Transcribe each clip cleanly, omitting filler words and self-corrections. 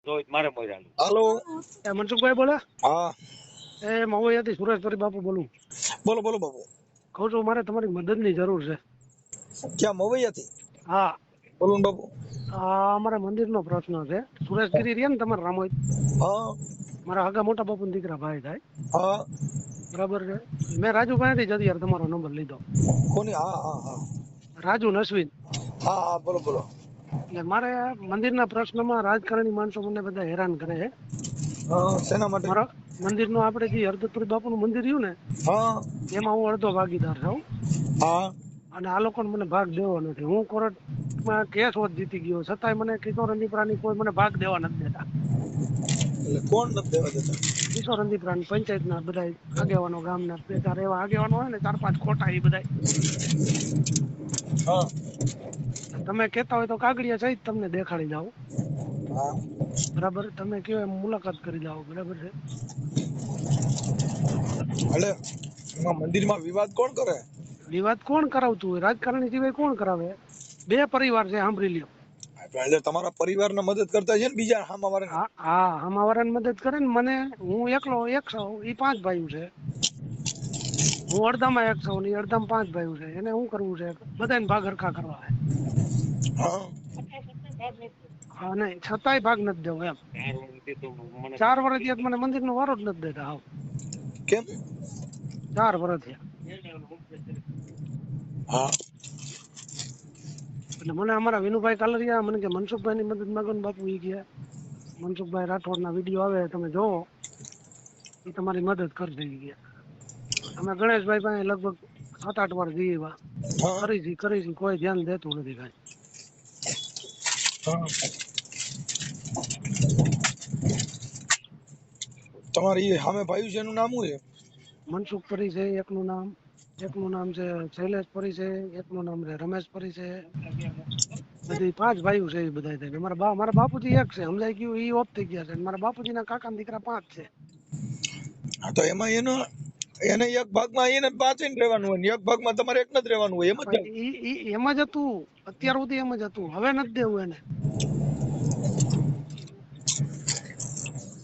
હાલો. મનસુખભાઈ બોલે? હા મહુયાથી સુરેશભાઈ બાપુ બોલું. બોલો બોલો બાપુ. કહું છું મારે તમારી મદદની જરૂર છે. ક્યાં મવૈયાથી? હા, બોલો ને બાપુ. અમારા મંદિરનો પ્રશ્ન છે. સુરેશગીરી રહ્યા ને તમારા રામોઈ, હા મારા આગા મોટા બાપુના દીકરા ભાઈ થાય, હા. બરાબર છે. મેં રાજુભાઈથી જ અત્યારે તમારો નંબર લીધો. કોની? હા હા હા રાજુ નસવીન. હા હા. બોલો બોલો. એટલે મારે મંદિરના પ્રશ્નમાં રાજકારણી માણસો મને બધા હેરાન કરે છે. હા, શેના માટે? મારા મંદિરનું આપણે જે હરદત્તપુરી બાપુનું મંદિર રહ્યું ને, હા એમાં હું અડધો ભાગીદાર છું. હા. અને આ લોકોને મને ભાગ દેવો નથી. હું કોર્ટમાં કેસ હોત જીતી ગયો, છતાંય મને કિશોર અંદીપરાની કોઈ મને ભાગ દેવા નથી દેતા. એટલે કોણ નથી દેવા દેતા? કિશોર અંદીપરાની પંચાયતના બધા આગેવાનો, ગામના 2-4 એવા આગેવાનો હોય ને, 4-5 ખોટા એ બધા. હા તમે કહેતા હોય તો કાગળિયા સહિત તમને દેખાડી જાઓ, હા. બરાબર? તમે કયો એમ મુલાકાત કરી જાઓ, બરાબર છે? એટલે એમાં મંદિરમાં વિવાદ કોણ કરે? વિવાદ કોણ કરાવતું હોય? રાજકારણી સિવાય કોણ કરાવે? 2 પરિવાર છે, સાંભળી લ્યો. એટલે તમારા પરિવારને મદદ કરતા છે ને બીજા હામા વાળાને? હા હા, અમાવાળાને મદદ કરે ને. મને, હું એકલો એક છું, એ 5 ભાઈઓ છે. હું અડધામાં એક છું ને અડધામાં 5 ભાઈઓ છે. એને શું કરવું છે? બધાને ભાગ હરખા કરવા છે. હા. હા, નહીં, છતાંય ભાગ નથી દેવો એમ. 4 વર્ષ થયા મને મંદિરનો વારો જ નથી દેતા. હાવ કેમ? 4 વર્ષ થયા. હા. એટલે મને અમારા વિનુભાઈ કાલરિયા મને કે મનસુખભાઈની મદદ માંગો ને બાપુ. એ ગયા મનસુખભાઈ રાઠોડના વિડીયો આવે તમે જોવો, એ તમારી મદદ કરશે. એ ગયા અમે ગણેશભાઈ પાસે લગભગ 7-8 વાર જઈએ એવા હા કરી કોઈ ધ્યાન દેતું નથી કાંઈ. હા. તમારી સામે ભાઈ છે, એનું નામ શું છે? મનસુખ પરી છે એકનું નામ છે શૈલેષ પરી છે, એકનું નામ છે રમેશ પરી છે. બધી 5 ભાઈઓ છે. એ બધા થાય. મારા બાપુજી એક છે, સમજાઈ ગયું. એ ઓફ થઈ ગયા છે. મારા બાપુજીના કાકાના દીકરા 5 છે. હા, તો એમાં એને એક ભાગમાં એને 5 રહેવાનું હોય ને એક ભાગમાં તમારે એક જ રહેવાનું હોય, એમ જ ને? એમ જ હતું અત્યાર સુધી, એમ જ હતું. હવે નથી દેવું એને.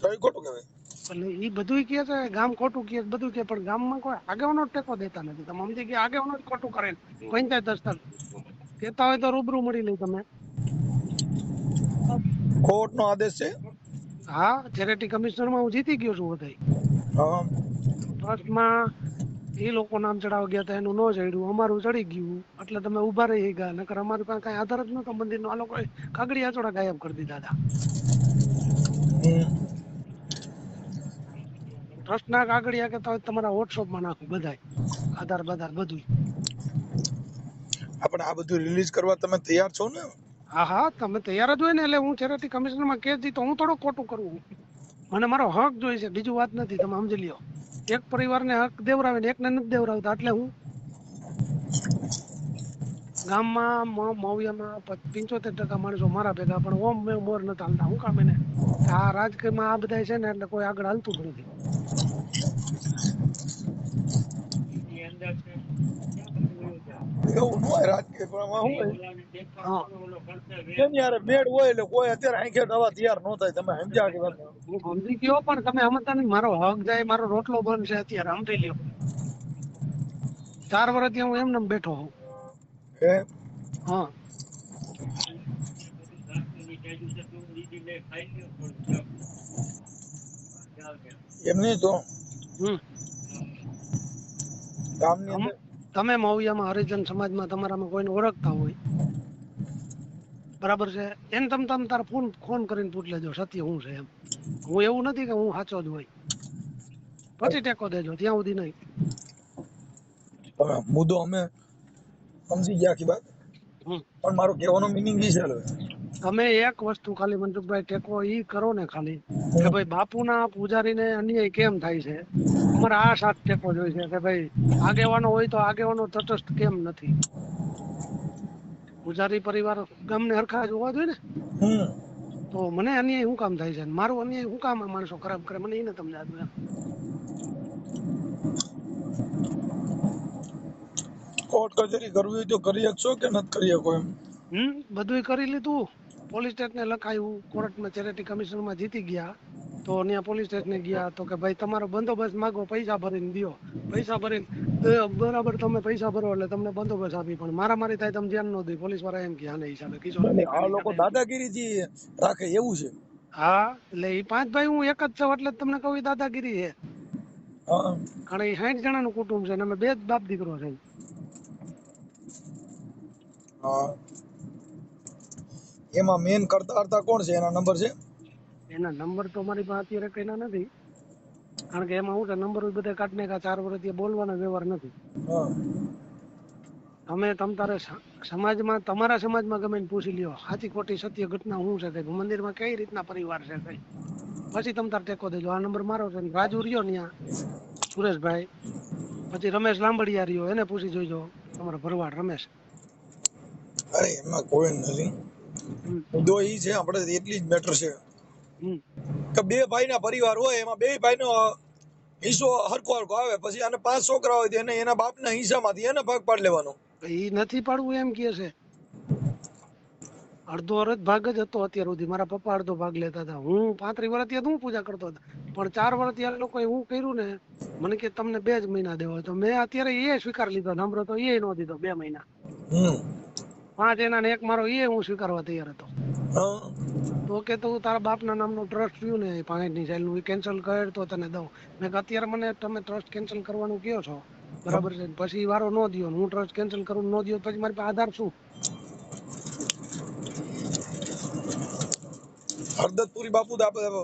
કઈ ખોટું કહેવાય? એટલે એ બધું કે છે, ગામ ખોટું કે બધું કે, પણ ગામમાં કોઈ આગેવાનો ટેકો દેતા નથી. તમે સમજી ગયા? આગેવાનો જ ખોટું કરે. પંચાયત સ્તર કેતા હોય તો રૂબરૂ મળી લઈ તમે. કોર્ટનો આદેશ છે? હા, ચેરિટી કમિશનરમાં હું જીતી ગયો છું. બધા હા. ટ્રસ્ટમાં એ લોકો નામ ચડાવવા ગયા હતા, એનું ન ચડ્યું, અમારું ચડી ગયું. એટલે તમે ઉભા રહી ગયા. નકર અમારી પાસે કઈ આધાર જ નતો મંદિરનો. આ લોકોએ કાગળિયા ચોડા ગાયબ કરી દીધા હતા. ટ્રસ્ટના કાગળિયા કહેતા હોય તમારા વોટ્સઅપમાં નાખું, બધાય આધાર બાધાર બધું. આપણે આ બધું રિલીઝ કરવા તમે તૈયાર છો ને? હા હા, તમે તૈયાર જ હોય ને. એટલે હું ચેરિટી કમિશનરમાં કેસ દીધો, હું થોડું ખોટું કરું. મને મારો હક જોઈએ છે, બીજું વાત નથી. તમે સમજી લ્યો. એક પરિવારને હક દેવરાવે ને એકને નથી દેવરાવતા. એટલે હું ગામમાં મવિયામાં 75% માણસો મારા ભેગા, પણ ઓમ મેં મોર નથી હાલતા. હું કામ એને આ રાજકીયમાં આ બધા છે ને, એટલે કોઈ આગળ હાલતું જ નથી. એવું ન હોય રાજકીય, પણ આમાં શું હા, હોય એની યારે મેળ હોય એટલે કોઈ અત્યારે આંખે દવા તૈયાર ન થાય. તમે સમજ્યા કે વાત? હું સમજી ગયો, પણ તમે સમજતા નહીં. મારો હક જાય, મારો રોટલો બંધ છે અત્યારે. સમજી લ્યો. 4 વર્ષથી હું એમને બેઠો હોઉં. હે? હા. એમ નહીં તો હમ ગામની અંદર તમે મવિયામાં હરિજન સમાજમાં તમારામાં કોઈને ઓળખતા હોય, બરાબર છે? એને તમે તારા ફોન કરીને પૂછ લેજો સત્ય શું છે એમ. હું એવું નથી કે હું સાચો જ હોય. પછી ટેકો દેજો, ત્યાં સુધી નહીં. તમે મુદ્દો અમે સમજી ગયા આખી વાત, હમ પણ મારો કહેવાનો મિનિંગ એ છે તમે એક વસ્તુ ખાલી મનસુખભાઈ ટેકો ઈ કરો ને, ખાલી કે ભાઈ બાપુના પૂજારીને અન્યાય કેમ થાય છે. અમારે આ સાથ ટેકો જોઈ છે કે ભાઈ આગેવાનો હોય તો આગેવાનો તટસ્થ કેમ નથી. પૂજારી પરિવાર ગામને હરખા જોવા જોઈએ ને. તો મને અન્યાય શું કામ થાય છે, મારું અન્યાય શું કામ આ માણસો ખરાબ કરે, મને એને સમજાતું એમ. કોર્ટ કચેરી કરવી હોય તો કરી શકશો કે નથી કરી શકો એમ? બધું કરી લીધું. પોલીસ સ્ટેશને લખાયું, કોર્ટમાં ચેરિટી કમિશનમાં જીતી ગયા તો ત્યાં પોલીસ સ્ટેશને ગયા તો કે ભાઈ તમારો બંદોબસ્ત માગો, પૈસા ભરીને દ્યો. પૈસા ભરીને બરાબર તમે પૈસા ભરો એટલે તમને બંદોબસ્ત આપી, પણ મારામારી થાય તમે ધ્યાન ન દઈ. પોલીસ વાળા એમ કે આને હિસાબે કિશોર એટલે આ દીપડાના લોકો હિસાબે એમ કે. દાદાગીરી થી રાખે એવું છે. હા એટલે એ 5 ભાઈ હું એક જ છું એટલે જ તમને કહું ઈ દાદાગીરી છે. હા કારણ એ 60 જણાનું કુટુંબ છે અને અમે 2 જ બાપ દીકરો છે. હા એમાં મેન કરતા હરતા કોણ છે, એના નંબર છે? એના નંબર તો મારી પાસે અત્યારે કઈના નથી, કારણ કે એમાં હું છે નંબર બધા કાઢને કા 4 વર્ષથી બોલવાનો વ્યવહાર નથી. હા તમે તમ તારે સમાજમાં, તમારા સમાજમાં ગમે એને પૂછી લ્યો સાચી ખોટી સત્ય ઘટના શું છે, કઈ મંદિરમાં કઈ રીતના પરિવાર છે, કઈ પછી તમ તાર ટેકો દેજો. આ નંબર મારો છે. રાજુ રહ્યો ત્યાં સુરેશભાઈ, પછી રમેશ લાંબડિયા રહ્યો, એને પૂછી જોઈજો. તમારો ભરવાડ રમેશ. અરે એમાં કોઈ નથી. હમ મુદ્દો ઈ છે, આપણે એટલી જ મેટર છે હમ કે 2 ભાઈના પરિવાર હોય, એમાં 2 ભાઈનો હિસ્સો હરખો હરખો આવે, પછી આને 5 છોકરા હોય તો એને એના બાપના હિસ્સામાંથી એને ભાગ પાડી લેવાનો. ઈ નથી પાડવું એમ કે છે. અડધો અડધ ભાગ જ હતો અત્યાર સુધી. મારા પપ્પા અડધો ભાગ લેતા હતા. હું 35 વર્ષથી હું પૂજા કરતો હતો, પણ 4 વર્ષથી આ લોકોએ હું કર્યું ને, મને કે તમને 2 જ મહિના દેવા, તો મેં અત્યારે એ સ્વીકાર લીધો. નમ્ર તો એ નો દીધો 2 મહિના. હમ 5 એના ને 1 મારો એ હું સ્વીકારવા તૈયાર હતો. હા તો કે તું તારા બાપના નામનું ટ્રસ્ટ રહ્યું ને 65 સાલનું, એ કેન્સલ કર તો તને દઉં. મેં કે અત્યારે મને તમે ટ્રસ્ટ કેન્સલ કરવાનું કહો છો, બરાબર છે, પછી વારો ન દયો, હું ટ્રસ્ટ કેન્સલ કરું ન દયો, પછી મારી પાસે આધાર શું? હરદતપુરી બાપુ તો આપણે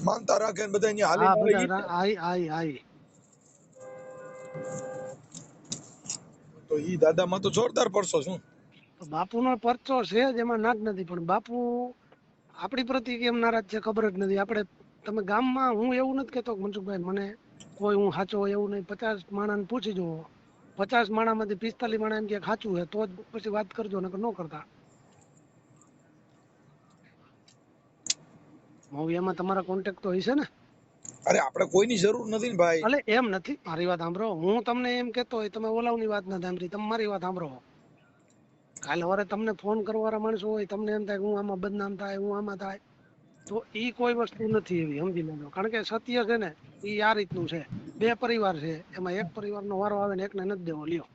માનતા રાખે ને બધા અહીંયા હા હાલીને આવે ઈ જ બધા ને? આઈ તો ઈ દાદામાં તો જોરદાર પડશો શું? તો બાપુનો પરચો છે જ, એમાં ના જ નથી, પણ બાપુ આપણી પ્રતિ કેમ નારાજ છે ખબર જ નથી. આપણે તમે ગામમાં, હું એવું નથી કહેતો કે મનસુખભાઈ મને કોઈ હું સાચો હોય એવું નહીં. 50 માણસને પૂછી જુઓ, 50 માણસમાંથી 45 માણસ એમ કે સાચું છે તો જ પછી વાત કરજો, નકર ન કરતા. હું એમાં તમારા કોન્ટેક્ટ તો હશે ને? અરે આપણે કોઈની જરૂર નથી ને ભાઈ. એટલે એમ નથી, મારી વાત સાંભળો. હું તમને એમ કહેતો હોય, તમે ઓલાવની વાત નથી સાંભળી, તમે મારી વાત સાંભળો. કાલે સવારે તમને ફોન કરવાવાળા માણસો હોય, તમને એમ થાય કે હું આમાં બદનામ થાય, હું આમાં થાય, તો ઈ કોઈ વસ્તુ નથી એવી, સમજી લેજો. કારણ કે સત્ય છે ને ઈ આ રીતનું છે. 2 પરિવાર છે, એમાં એક પરિવારનો વારો આવે ને એકને નથી દેવો. લ્યો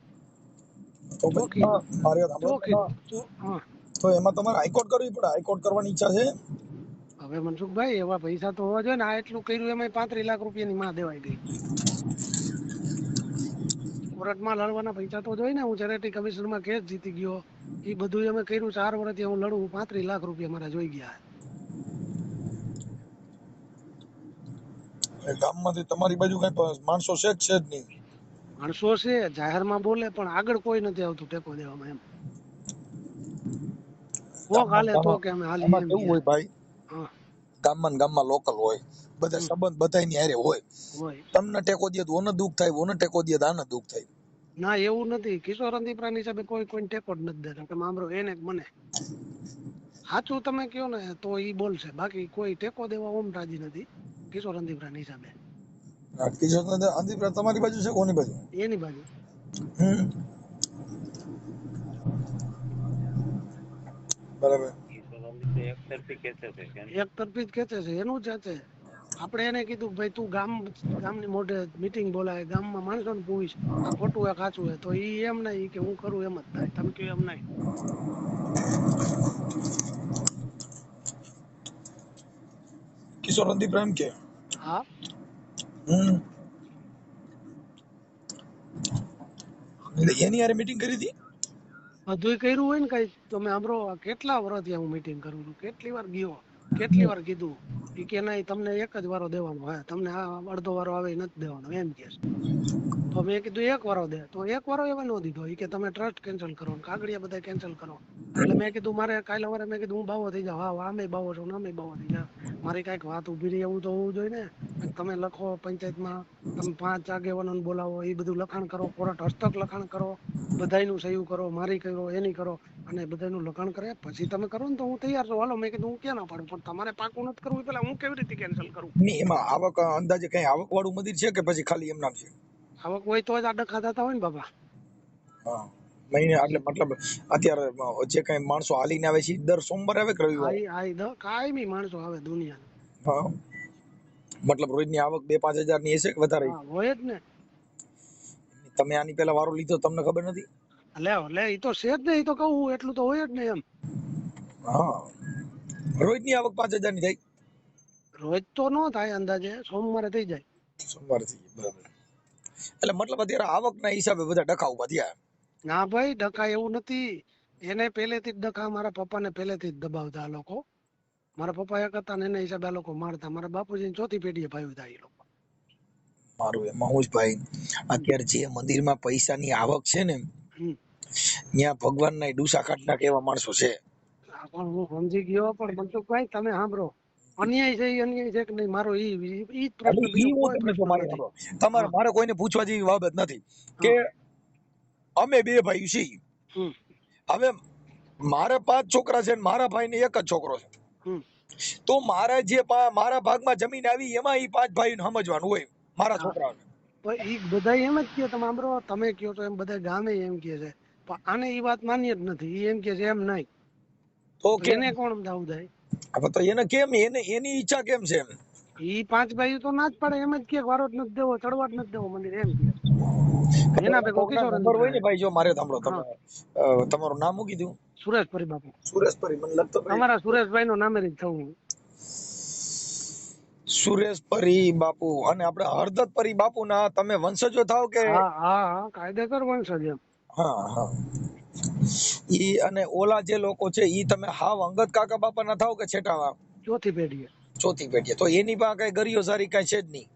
તો પછી ચોખી મારી વાત સાંભળો, ચોખી હા. તો એમાં તમારે હાઈકોર્ટ કરવી પડે. હાઈકોર્ટ કરવાની ઈચ્છા છે? હવે મનસુખભાઈ એવા પૈસા તો હોવા જોઈએ ને. આ એટલું કર્યું એમાં 35 લાખ રૂપિયાની માં દેવાઈ ગઈ. કોર્ટમાં લડવાના પૈસા તો જોઈએ ને. હું ચેરિટી કમિશનમાં કેસ જીતી ગયો, એ બધું અમે કર્યું. 4 વર્ષથી હું લડું, 35 લાખ રૂપિયા મારા જોઈ ગયા. ગામમાંથી તમારી બાજુ કઈ માણસો છે જ નહીં? માણસો છે જાહેરમાં બોલે, પણ આગળ કોઈ નથી આવતું ટેકો દેવામાં. એમ કોક હાલે તો કે અમે હાલી, આમાં એમ કેવું કે. હોય ભાઈ, હા ગામમાં ને ગામમાં લોકલ હોય, બધા સંબંધ બધાયની હારે હોય. હોય તમને ટેકો દે તો ઓને દુઃખ થાય, ઓને ટેકો દે તો આને દુઃખ થાય. ના, એવું નથી. કિશોર અંદીપરાની હિસાબે કોઈ કોઈને ટેકો જ નથી દેતા. તમે સાંભળો, એને જ મને સાચું તમે કયો ને તો ઈ બોલશે, બાકી કોઈ ટેકો દેવા ઓમ રાજી નથી કિશોર અંદીપરાની હિસાબે. કિશોર અંદીપરા તમારી બાજુ છે, કોની બાજુ? એની બાજુ. હમ બરાબર. એક તરફી જ ખેંચે છે, એનું જ છે. આપણે એને કીધું કે ભાઈ તું ગામની મોઢે મીટિંગ બોલાય, ગામમાં માણસોને પૂછ આ ખોટું હોય કાચું હોય, તો ઈ એમ નહીં કે હું કરું એમ જ થાય. તમે કયો એમ નહીં. કિશોર અંદીપરા એમ કે હા હમ એટલે એની હારે મીટિંગ કરી હતી. બધું કર્યું હોય ને કઈ. તમે સાંભળો, કેટલા વર્ષથી હું મીટિંગ કરું છું, કેટલી વાર ગયો, કેટલી વાર કીધું. ઈ કે નહીં, તમને એક જ વારો દેવાનો, હા તમને આ અડધો વારો આવે એ નથી દેવાનો, એમ કે. તો મેં કીધું 1 વારો દે, તો 1 વારો એવા નો દીધો. ઈ કે તમે ટ્રસ્ટ કેન્સલ કરો, કાગળિયા બધા કેન્સલ કરો. એટલે મેં કીધું મારે કાલે સવારે મેં કીધું હું બાવો થઈ જાવ. હા આમે બાવો છો ને આમે બાવો થઈ જાવ. મારી કઈક વાત ઉભી રહી એવું તો હોવું જોઈએ ને. તમે લખો પંચાયતમાં, તમે 5 આગેવાનોને બોલાવો, એ બધું લખાણ કરો, કોર્ટ હસ્તક લખાણ કરો, બધાયનું સહી કરો, મારી કરો, એની કરો, અને બધાનું લખાણ કરે પછી તમે કરો ને તો હું તૈયાર છું. હાલો, મેં કીધું હું ક્યાં ના પાડું, પણ તમારે પાકું નથી કરવું પેલા હું કેવી રીતે કેન્સલ કરું? નહીં, એમાં આવક અંદાજે કઈ આવક વાળું મંદિર છે કે પછી ખાલી એમ નામ છે? આવક હોય તો જ આ ડખા થતા હોય ને બાબા. હા, મહિને એટલે મતલબ અત્યારે જે કઈ માણસો હાલીને આવે છે ઈ દર સોમવારે આવે કે રવિવારે? કાયમી માણસો આવે દુનિયા. હા, મતલબ રોજની આવક 2-5 હજાર ની હશે કે વધારે? હા હોય જ ને. તમે આની પેલા વારો લીધો તમને ખબર નથી? લે ઈ તો છે જ ને, ઈ તો કહું એટલું તો હોય જ ને એમ. હા, રોજની આવક 5,000 ની થાય? રોજ તો નો થાય, અંદાજે સોમવારે થઈ જાય. સોમવારે થી, બરાબર. એટલે મતલબ અત્યારે આવકના હિસાબે બધા ડખા ઉભા થયા. ના ભાઈ, ડખા એવું નથી. એને પહેલેથી જ ડખા મારા પપ્પાને પહેલેથી જ દબાવતા આ લોકો. મારા પપ્પા એક હતા ને એના હિસાબે આ લોકો મારતા. મારા બાપુજીની ચોથી પેઢીએ ભાવ્યું હતા એ લોકો. મારું એમાં હું જ ભાઈ, અત્યારે જે મંદિરમાં પૈસાની આવક છે ને હમ. ત્યાં ભગવાનના ડૂસા કાઢના એવા માણસો છે. આ પણ હું સમજી ગયો, પણ મનસુખભાઈ તમે સાંભળો, અન્યાય છે એ અન્યાય છે કે નહીં, મારો ઈ જ પ્રશ્ન, એટલે બીજો ઈ હું કોઈ તમને જો પ્રશ્ન મારી નથી. સાંભળો, તમારે હા મારે કોઈને પૂછવા જેવી બાબત નથી કે હા. અમે બે ભાઈ છીએ. હમ હવે મારે 5 છોકરા છે ને મારા ભાઈને એક જ છોકરો છે. હમ. તો મારે જે મારા ભાગમાં જમીન આવી એમાં ઈ 5 ભાઈને સમજવાનું હોય મારા હા, છોકરાઓને. પણ ઈ બધા એમ જ કહે, તમે સાંભળો, તમે કહો તો એમ બધા ગામે એમ કહે છે, પણ આને ઈ વાત માન્ય જ નથી. ઈ એમ કહે છે એમ નહીં, તો તો કેમ? એને કોણ દાવું થાય? હવે તો એને કેમ, એની ઈચ્છા કેમ છે એમ? ઈ 5 ભાઈ તો ના જ પાડે, એમ જ કે વારો જ નથી દેવો, ચડવા જ નથી દેવો મંદિર, એમ કે. એના ભેગો કોકના કિશોર નંબર હોય ને થાય. ભાઈ, જો મારે સાંભળો, હા, તમે તમારું નામ મૂકી દઉં? સુરેશ પરી બાપુ. સુરેશ પરી, મને લગતો ભાઈ તમારા સુરેશભાઈ નો નામે જ થવું. સુરેશ પરી બાપુ. અને આપણે હરદત પરી બાપુ ના તમે વંશજો થાવ કે? હા હા હા, કાયદેસર વંશજ એમ. હા હા. ઈ અને ઓલા જે લોકો છે ઈ તમે હાવ અંગત કાકા બાપા ના થાવ કે છેટા? ચોથી પેઢીએ. ચોથી પેઢી. તો એની પાસે કઈ ગરિયો સારી કઈ છે જ નહીં.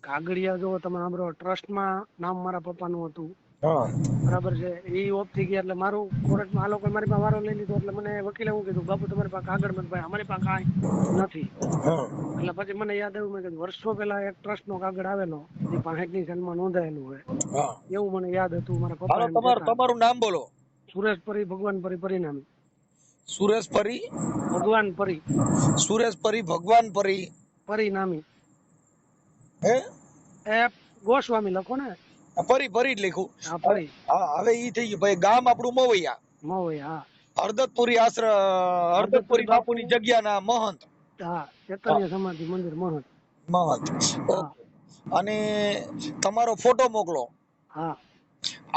કાગળિયા જો તમે સાંભળો, ટ્રસ્ટમાં નામ મારા પપ્પાનું હતું, હા બરાબર છે. એ ઓફ થઈ ગયા એટલે મારું કોર્ટમાં આ લોકો મારી પાસે વારો લઈ લીધો. એટલે મને વકીલે એવું કીધું, બાપુ તમારી પાસે કાગળ નથી. ભાઈ અમારી પાસે કાંઈ નથી. હા એટલે પછી મને યાદ આવ્યું, મેં કીધું વર્ષો પહેલા એક ટ્રસ્ટ નો કાગળ આવેલો, જે 65ની સાલમાં નોંધાયેલું હોય, હા. એવું મને યાદ હતું. મારા હાલો પપ્પા એમ તમારું કહેતા, તમારું નામ બોલો. સુરેશ પરી, ભગવાન પરી, પરિણામી. સુરેશ પરી, ભગવાન પરી, સુરેશ પરી, ભગવાન પરી, પરિણામી. હે એ ગોસ્વામી લખો ને. પરી પરી જ લખ્યું. હા પરી. હા, હવે ઈ થઈ ગયું ભાઈ. ગામ આપણું મવૈયા, મવૈયા. હા, હરદતપુરી આશ્રમ, હરદતપુરી હરદતપુરી બાપુ. બાપુની જગ્યાના મહંત. હા, હા, ચૈતન્ય સમાધિ મંદિર મહંત. મહંત. હા ઓકે. અને તમારો ફોટો મોકલો. હા.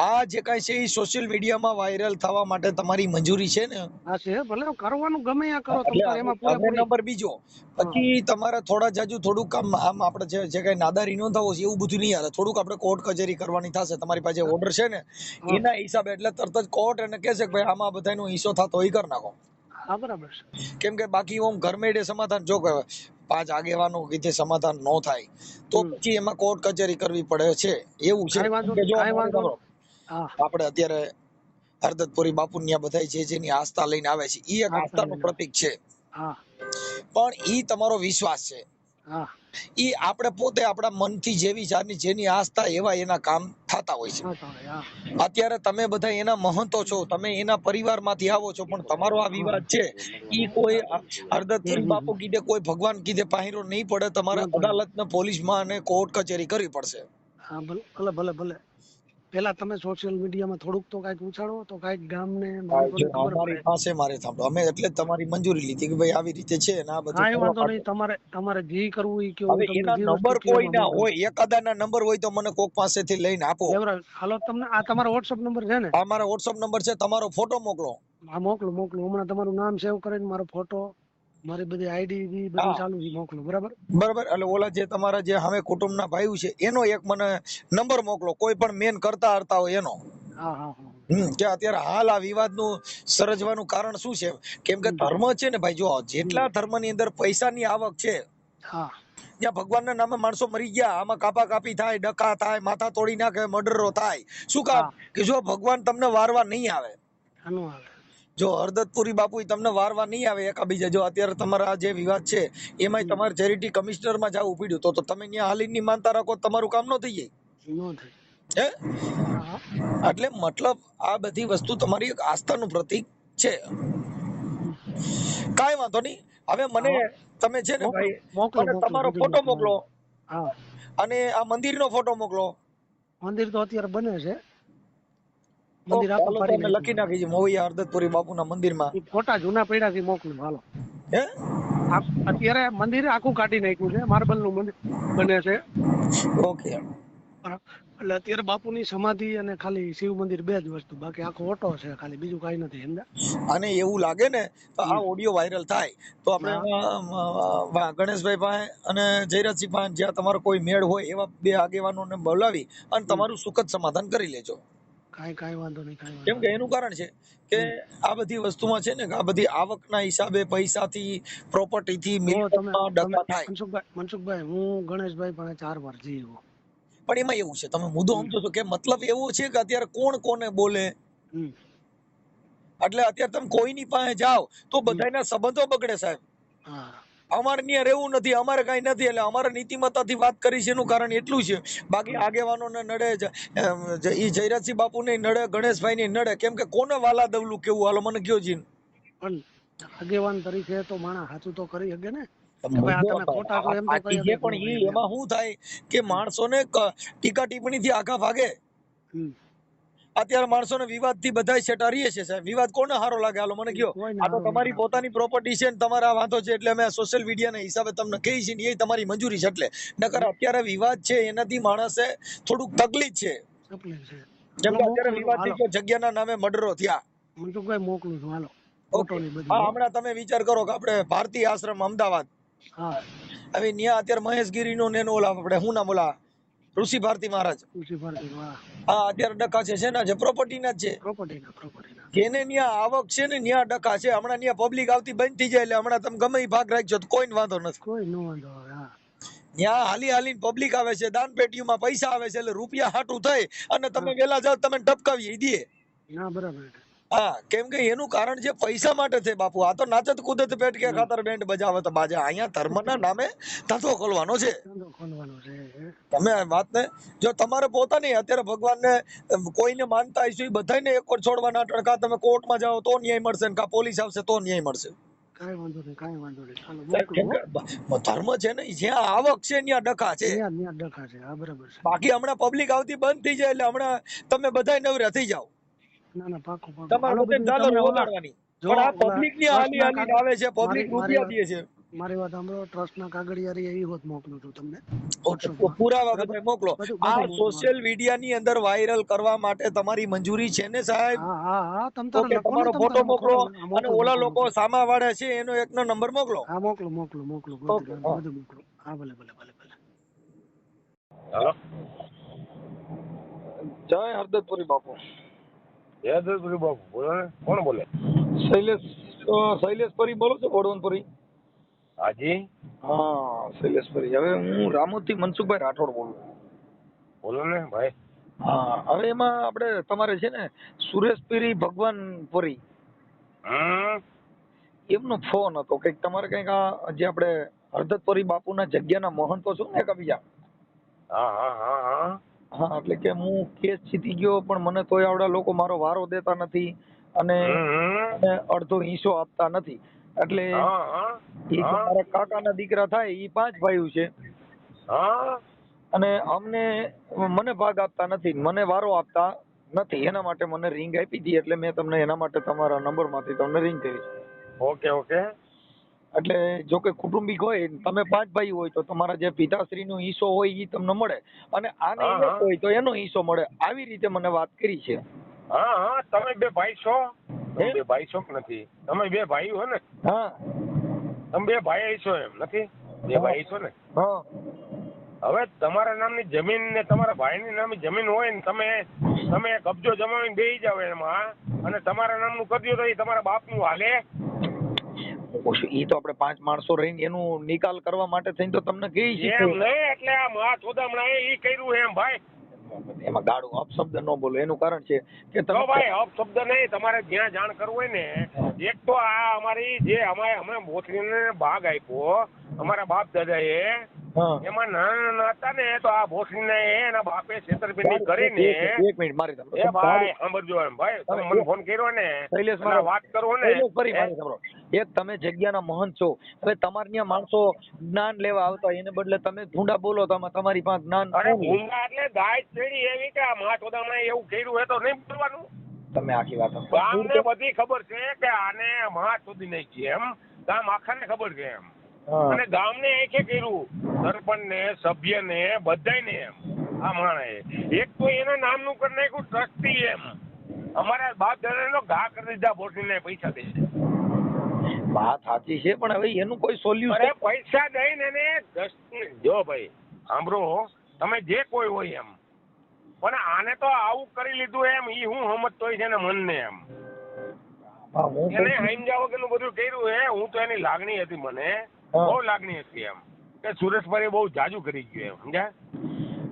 આ જે કઈ છે એ સોશિયલ મીડિયામાં વાયરલ થવા માટે તમારી મંજૂરી છે ને? હા છે, ભલે કરવાનું ગમે ત્યાં કરો તમ એટલે તારે, હવે એમાં હવે પૂરેપૂરી. નંબર બીજો, હા પછી તમારે થોડા જાજુ થોડુંક આમ આપણે જે કઈ નાદારી ન થવો છે એવું બધું નહીં હાલે. થોડુંક આપણે કોર્ટ કચેરી કરવાની થશે. તમારી પાસે ઓર્ડર છે ને હા એના હિસાબે, એટલે તરત જ કોર્ટ એને કહેશે કે ભાઈ આમાં બધાનો હિસ્સો થતો હોય કરી નાખો. હા, બરાબર છે. કેમ કે બાકી ઓમ ઘરમેળે સમાધાન જો કે 5 આગેવાનો કીધે સમાધાન ન થાય તો હમ. પછી એમાં કોર્ટ કચેરી કરવી પડે છે. એવું છે. કાંઈ વાંધો કે નહીં, જો કાંઈ મારે વાંધો સાંભળો, નહીં. હા, આપણે અત્યારે હરદતપુરી બાપુ ત્યાં બધા જેની આસ્થા લઈને આવે છે ઈ એક હા આસ્થાનું ચાલે. પ્રતીક છે. હા પણ ઈ તમારો વિશ્વાસ છે. હા ઈ આપણે પોતે આપણા મનથી જેવી જાતની જેની આસ્થા એવા એના કામ થતા હોય છે. હા ચાલે. હા અત્યારે તમે બધા એના મહંતો છો, તમે એના પરિવારમાંથી આવો છો, પણ તમારો આ હા. વિવાદ છે ઈ કોઈ હરદતપુરી હમ. બાપુ કીધે, કોઈ ભગવાન કીધે પાහිરો નહીં પડે. તમારે નહીં પડે. અદાલતને, પોલીસમાં અને કોર્ટ કચેરી કરવી પડશે. હા ભલે ભલે ભલે. પેલા તમે સોશિયલ મીડિયામાં થોડુંક તો કાંઈક ઉછાળો, તો કાંઈક ગામને જો માણસોને ખબર અમારી પડે. પાસે મારે સાંભળો, અમે એટલે જ તમારી મંજૂરી લીધી કે ભાઈ આવી રીતે છે ને આ બધું કાંઈ કરવા વાંધો માટે. નહીં, તમારે તમારે જે કરવું એ કયો, હવે હું તમને એના જે વસ્તુ નંબર કહે કોઈ એમાં ના મોકલું. હોય, એકાદાના નંબર હોય તો મને કોક પાસેથી લઈને આપો. લેવરાજ, હાલો તમને આ તમારો WhatsApp નંબર છે ને? આ મારા WhatsApp નંબર છે. તમારો ફોટો મોકલો. હા મોકલું મોકલું. હમણાં તમારું નામ સેવ કરીને મારો ફોટો, મારી બધી આઈડી બધું હા, ચાલુ છે, મોકલું. બરાબર. બરાબર. એટલે ઓલા જે તમારા જે હવે કુટુંબના ભાઈઓ છે એનો એક મને નંબર મોકલો, કોઈ પણ મેન કરતા હરતા હોય એનો. હા હા હા. કે અત્યારે હાલ આ વિવાદનું સર્જવાનું કારણ શું છે? કેમ કે હમ ધર્મ છે ને ભાઈ, જો હમ. જેટલા ધર્મની અંદર પૈસાની આવક છે હા ત્યાં ભગવાનના નામે માણસો મરી ગયા, આમાં કાપા કાપી થાય, ડખા થાય, માથા તોડી નાખે, મર્ડરો થાય. શું કામ? હા. કે જો ભગવાન તમને વારવા નહીં આવે. આનું આવે. જો હરદતપુરી બાપુ તમને વારવા નહીં આવે એકાબીજા, જો અત્યારે તમારા આ જે વિવાદ છે એમાંય તમારે ચેરિટી કમિશનરમાં જવું પડ્યું તો તમે ત્યાં હાલીની માનતા રાખો, તમારું કામ ન થઈ જાય. નો થાય. હે? હા હા. એટલે મતલબ આ બધી વસ્તુ તમારી એક આસ્થાનું પ્રતીક છે. કાંઈ વાંધો નહીં. હવે મને હા તમે છે ને મોકલું ભાઈ, મોકલું મને મોકલું, તમારો બધું ફોટો મોકલું. મોકલો હા. અને આ મંદિરનો ફોટો મોકલો. મંદિર તો અત્યારે બને છે. મંદિર આખું હાલો તો ફરી અમે લખી નાખ્યું. નાખી છે મોવિયા હરદતપુરી બાપુના મંદિરમાં. એ ફોટા જૂના પડ્યા છે મોકલું હાલો. હે અત્યારે મંદિર આખું કાઢી નાખ્યું છે, માર્બલ નું મંદિર બને છે. ઓકે. એટલે અત્યારે બાપુની સમાધિ અને ખાલી શિવ મંદિર બે જ વસ્તુ, બાકી આખો ઓટો છે ખાલી, બીજું કઈ નથી સમજ્યા. અને એવું લાગે ને તો આ ઓડિયો વાયરલ થાય તો આપણે હા. ગણેશભાઈ પાસે અને જયરાજસિંહ પાસે જ્યાં તમારો કોઈ મેળ હોય એવા બે આગેવાનોને બોલાવી અને તમારું સુખદ સમાધાન કરી લેજો. કાંઈ વાંધો નહીં, કાંઈ કેમ વાંધો કે નહીં. એનું કારણ છે કે આ બધી વસ્તુમાં છે ને કે આ બધી આવકના હિસાબે પૈસાથી પ્રોપર્ટીથી તો તમે મિલકતમાં ડખા થાય. મનસુખભાઈ હું ગણેશભાઈ પાસે 4 વાર જઈ આવ્યો. પણ એમાં એવું છે, તમે મુદ્દો સમજો છો કે મતલબ એવો છે કે અત્યારે કોણ કોને બોલે, હમ. એટલે અત્યારે તમે કોઈની પાસે જાઓ તો બધાના સંબંધો બગડે સાહેબ. હા. અમારે ત્યાં રહેવું નથી, અમારે કઈ નથી, એટલે અમારે નીતિમત્તાથી વાત કરી છે એનું કારણ એટલું છે. બાકી આગેવાનોને નડે, ઈ જયરાજસિંહ બાપુ ને નડે, ગણેશભાઈ ને નડે, કેમ કે કોને વાલા દવલું કેવું, હાલો મને કયો જીન. પણ આગેવાન તરીકે તો માણસ સાચું તો કરી શકે ને, કે ભાઈ આ તમે ખોટા છો એમ તો કહી શકે. પણ ઈ એમાં શું થાય કે માણસોને ટીકા ટિપ્પણી થી આઘા ભાગે. અત્યારે માણસોને વિવાદ થી બધા છેટા રહીએ છે સાહેબ. વિવાદ કોને સારો લાગે, હાલો મને કયો. આ તો તમારી પોતાની પ્રોપર્ટી છે ને તમારા વાંધો છે એટલે અમે સોશિયલ મીડિયા ના હિસાબે તમને કહી છે ને એ તમારી મંજૂરી છે. એટલે નકર અત્યારે વિવાદ છે એનાથી માણસે થોડુંક તકલીફ છે. જેમ કે અત્યારે વિવાદની જગ્યાના નામે મર્ડરો થયા. મનસુખભાઈ મોકલું છું હાલો. હા, હમણાં તમે વિચાર કરો કે આપણે ભારતીય આશ્રમ અમદાવાદ, હવે ત્યાં અત્યારે મહેશગીરી નો નેનો ઓલા આપણે શું નામ ઓલા ઋષિ ભારતી મહારાજ, હા અત્યારે ડખા છે ને જે પ્રોપર્ટી ના જ છે. જેને ત્યાં આવક છે ને ત્યાં ડખા છે. હમણાં ત્યાં પબ્લિક આવતી બંધ થઈ જાય એટલે હમણાં તમે ગમે એ ભાગ રાખજો તો કોઈ વાંધો નથી. ત્યાં હાલી હાલીને પબ્લિક આવે છે, દાન પેટીઓમાં પૈસા આવે છે, એટલે રૂપિયા હાટું થઈ અને તમે વેલા જાવ તમે ટપકાવી દે. હા, કેમ કે એનું કારણ જે પૈસા માટે છે બાપુ. આ તો નાચત કુદત પેટ કે ખાતર બેન્ડ બજાવત બાજા. અહીંયા ધર્મના નામે ધંધો ખોલવાનો છે. તમે વાત ને જો તમારે પોતાની અત્યારે ભગવાનને કોઈને માનતા હશો એ બધાને એક વાર છોડવાના ટડકા. તમે કોર્ટમાં જાઓ તો ન્યાય મળશે ને કા પોલીસ આવશે તો ન્યાય મળશે. ધર્મ છે ને જ્યાં આવક છે ત્યાં ડખા છે. બાકી હમણાં પબ્લિક આવતી બંધ થઈ જાય એટલે હમણાં તમે બધા નવરા થઈ જાઓ. તમારે બધે ઝાલરો વગાડવાની. પણ આ પબ્લિક ની હાલી હાલી આવે છે, પબ્લિક રૂપિયા દે છે. મારી વાત સાંભળો, ટ્રસ્ટ ના કાગળિયા એ હોત મોકલું છું તમને. પુરાવા બધા મોકલો. આ સોશિયલ મીડિયા ની અંદર વાયરલ કરવા માટે તમારી મંજૂરી છે ને સાહેબ? ઓકે, તમારો ફોટો મોકલો અને ઓલા લોકો સામા વાળા છે એનો એકનો નંબર મોકલો. હા મોકલો. બધું મોકલો. હા ભલે. હેલો, જય હરદતપુરી બાપુ. જય હરદતપુરી બાપુ, બોલો ને. કોણ બોલે? શૈલેષ પરી બોલો છો, ગોડવનપુરી? હાજી. હા, શૈલેષ પરી. હવે હું રામોદ થી મનસુખભાઈ રાઠોડ બોલું. બોલો ને ભાઈ. હા, હવે એમાં આપણે તમારે છે ને સુરેશ પીરી ભગવાનપુરી, એમનો ફોન હતો કે તમારે કઈક આ જે આપણે હરદતપુરી બાપુના જગ્યાના મહંતો છો ને બીજા. હા, એટલે કે હું કેસ જીતી ગયો પણ મને તોય આવડા લોકો મારો વારો દેતા નથી અને અડધો હિસ્સો આપતા નથી. એટલે મારા કાકાના દીકરા થાય એ 5 ભાઈઓ છે અને મને ભાગ આપતા નથી, મને વારો આપતા નથી. એના માટે મને રિંગ આપી હતી. એટલે મેં તમને એના માટે તમારા નંબર માંથી તમને રિંગ કરી. ઓકે. એટલે જો કે કુટુંબિક હોય, તમે 5 ભાઈ હોય તો તમારા જે પિતાશ્રી નો હિસ્સો હોય એ તમને મળે અને આને એક હોય તો એનો હિસ્સો મળે. આવી રીતે મને વાત કરી છે. હા, તમે 2 ભાઈ છો? તમે 2 ભાઈ છો કે નથી? તમે 2 ભાઈ હો ને? હા, તમે 2 ભાઈ છો એમ નથી? 2 ભાઈ છો ને? હા. હવે તમારા નામની જમીન ને તમારા ભાઈની નામની જમીન હોય ને તમે કબજો જમાવીને બેસી જાવ એમાં અને તમારા નામનું કરી દો તો એ તમારા બાપનું હાલે? ઈ તો આપણે 5 માણસો રહીને એનું નિકાલ કરવા માટે થઈને તો તમને કહી છે એમ નહીં. એટલે આ મહા ચોદામણા એ કર્યું એમ ભાઈ. એમાં ગાળું અપશબ્દ ન બોલો. એનું કારણ છે કે તો ભાઈ અપશબ્દ નહીં. તમારે જ્યાં જાણ કરવું હોય ને, એક તો આ અમારી જે અમે ભોસડીને ભાગ આપ્યો અમારા બાપ દાદાએ, એમાં નાના હતા ને તો આ ભોસડીને એના બાપે છેતરપિંડી કરીને. એક મિનિટ મારી એ ભાઈ સાંભળજો એમ ભાઈ, તમે મને ફોન કર્યો ને વાત કરો ને. એક તમે જગ્યાના મહંત છો. હવે તમારે ત્યાં માણસો જ્ઞાન લેવા આવતા એને બદલે તમે ધૂંડા બોલો તમારી પાસે જ્ઞાન. અરે ભૂંગા એટલે ગાય ચડી એવી કે આ મહા ચોદામણા એવું કર્યું હોય તો નહીં બોલવાનું? તમે આખી વાત ગામને બધી ખબર છે કે આને મહા સુધી નહીં છે એમ, ગામ આખાને ખબર છે એમ. અને ગામને એકે કર્યું, સરપંચ ને સભ્ય ને બધાને એમ. આ માણસે એક તો એના નામનું કરી નાખ્યું ટ્રસ્ટી એમ. અમારા બાપ દાદાનો ઘા કરી દીધા બોટીને પૈસા દઈને. વાત સાચી છે પણ હવે એનું કોઈ સોલ્યુશન. અરે પૈસા દઈને એને જો ભાઈ સાંભળો, તમે જે કોઈ હોય એમ, પણ આને તો આવું કરી લીધું એમ, ઈ હું સમજતો હોય છે ને મનને એમ. એને સમજ્યા વગરનું બધું કર્યું હે. હું તો એની લાગણી હતી, મને બહુ લાગણી હતી એમ કે સુરેશભાઈ બહુ જાજુ કરી ગયું એમ, સમજ્યા?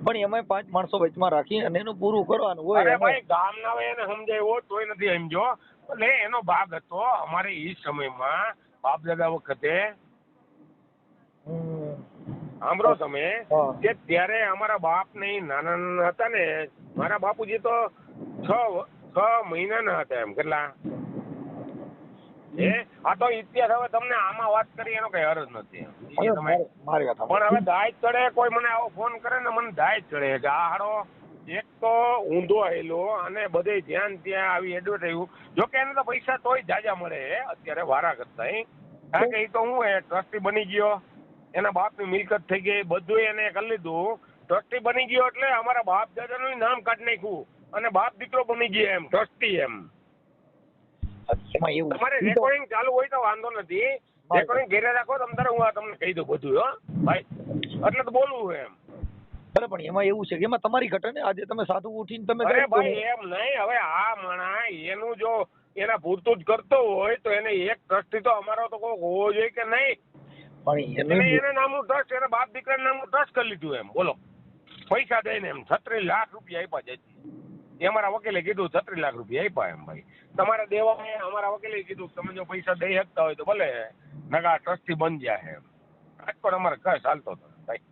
પણ એમાં 5 માણસો વચમાં રાખી અને એનું પૂરું કરવાનું હોય. અરે ભાઈ ગામના હોય એને સમજાવ્યો તોય નથી સમજો, એટલે એનો ભાગ હતો. અમારે એ સમયમાં બાપ દાદા વખતે સાંભળો તમે કે ત્યારે અમારા બાપ ને નાના નાના હતા ને, મારા બાપુજી તો 6 મહિનાના હતા એમ. કેટલા આ તો ઇતિહાસ. હવે તમને આમાં વાત કરી એનો કઈ અર્થ નથી. પણ હવે દાય ચડે, કોઈ મને આવો ફોન કરે ને મને દાય ચડે કે આ હારો એક તો ઊંધો આવેલો અને બધે ધ્યાન ત્યાં આવી એડવર્ટાઈઝ. જો કે એને તો પૈસા તોય જાજા મળે અત્યારે વારા કરતા. કારણ કે એ તો હું ટ્રસ્ટી બની ગયો, એના બાપની મિલકત થઈ ગઈ, બધું એને કરી લીધું. ટ્રસ્ટી બની ગયો એટલે અમારા બાપ દાદાનું નામ કાઢી નાખ્યું અને બાપ દીકરો બની ગયો એમ, ટ્રસ્ટી એમ. તમારે રેકોર્ડિંગ ચાલુ હોય તો વાંધો નથી, રેકોર્ડિંગ ઘેરે રાખો તમ હું તમને કહી દઉં બધું. હો ભાઈ, એટલે તો બોલવું એમ. અરે પણ એમાં એવું છે કે એમાં તમારી ઘટે ને, આજે તમે સાધુ ઉઠીને તમે. અરે ભાઈ એમ નહીં. હવે આ માણા એનું જો એના પૂરતું જ કરતો હોય તો એને એક ટ્રસ્ટી તો અમારો તો કોઈ હોવો જોઈએ કે નહીં? પણ એના નામનું ટ્રસ્ટ, એના બાપ દીકરા નામનું ટ્રસ્ટ કરી લીધું એમ. બોલો, પૈસા દઈને એમ 36 લાખ રૂપિયા આપ્યા જાય. એ અમારા વકીલે કીધું 36 લાખ રૂપિયા આપ્યા એમ. ભાઈ તમારે દેવા, અમારા વકીલે કીધું તમે જો પૈસા દઈ શકતા હોય તો ભલે નકા ટ્રસ્ટી બની જાય એમ. રાજકોટ અમારે કઈ ચાલતો હતો ભાઈ.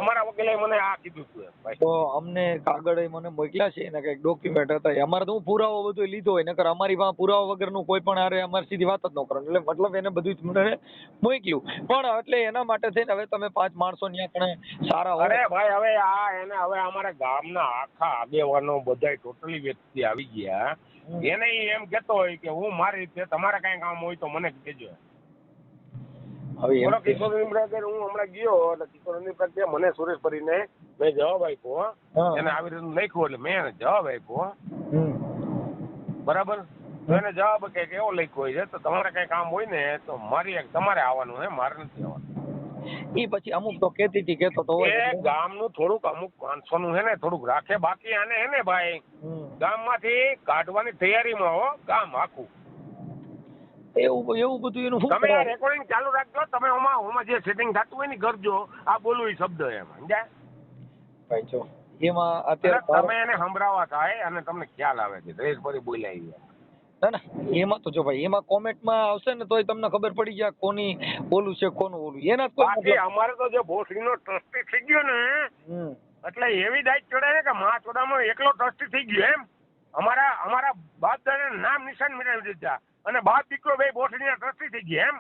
અમારા વકીલે મને આ કીધું હતું ભાઈ. તો અમને કાગળ મને મોકલ્યા છે એના કઈક ડોક્યુમેન્ટ હતા. અમારે તો હું પુરાવો બધો લીધો હોય, નકર અમારી પાસે પુરાવા વગરનું કોઈ પણ આરે અમારી સીધી વાત જ ન કરવાની. એટલે મતલબ એને બધું મને મોકલ્યું. પણ એટલે એના માટે થઈને હવે તમે 5 માણસો ત્યાં કણે સારા હોય. અરે ભાઈ હવે આ એને હવે અમારા ગામના આખા આગેવાનો બધા ટોટલી વ્યક્તિ આવી ગયા. એને એમ કેતો હોય કે હું મારી રીતે, તમારે કઈ કામ હોય તો મને કહેજો. બોલો કિશોરની બ્રધર, હું હમણાં ગયો એટલે કિશોરની બ્રધર મને સુરેશભાઈને મેં જવાબ આપ્યો. એને આવી રીતે લખ્યું એટલે મેં એને જવાબ આપ્યો. બરાબર. તો એને જવાબ કે કેવો લખ્યો હોય છે તો તમારે કઈ કામ હોય ને તો તમારે આવવાનું હે, મારે નથી આવવાનું. એ પછી અમુક તો કેતી હતી કેતો તો ગામનું થોડુંક અમુક માણસોનું હે ને થોડુંક રાખે. બાકી આને હે ને ભાઈ ગામમાંથી કાઢવાની તૈયારીમાં હો ગામ આખું. એવું બધું એનું. તમે આ રેકોર્ડિંગ ચાલુ રાખજો. તમે ઓમાં જે સેટિંગ થતું હોય ને કરજો. આ બોલું એ શબ્દ એમ સમજાય ભાઈ? જો એમાં અત્યારે તમે એને સંભળાવા થાય અને તમને ખ્યાલ આવે છે દેશભરી બોલાય ના એમાં તો જો ભાઈ એમાં કોમેન્ટમાં આવશે ને તોય તમને ખબર પડી જાય કોની બોલું છે કોનું બોલું. એના બાકી અમારે તો જે ભોસડીનો ટ્રસ્ટી થઈ ગયો ને એટલે એવી દાય ચડે ને કે મા ચોદામાં એકલો ટ્રસ્ટી થઈ ગયો એમ. અમારા બાપ દાદાના નામ નિશાન મેળવી દીધા અને બાપ દીકરો બે ભોસડીના ટ્રસ્ટી થઈ ગયા એમ.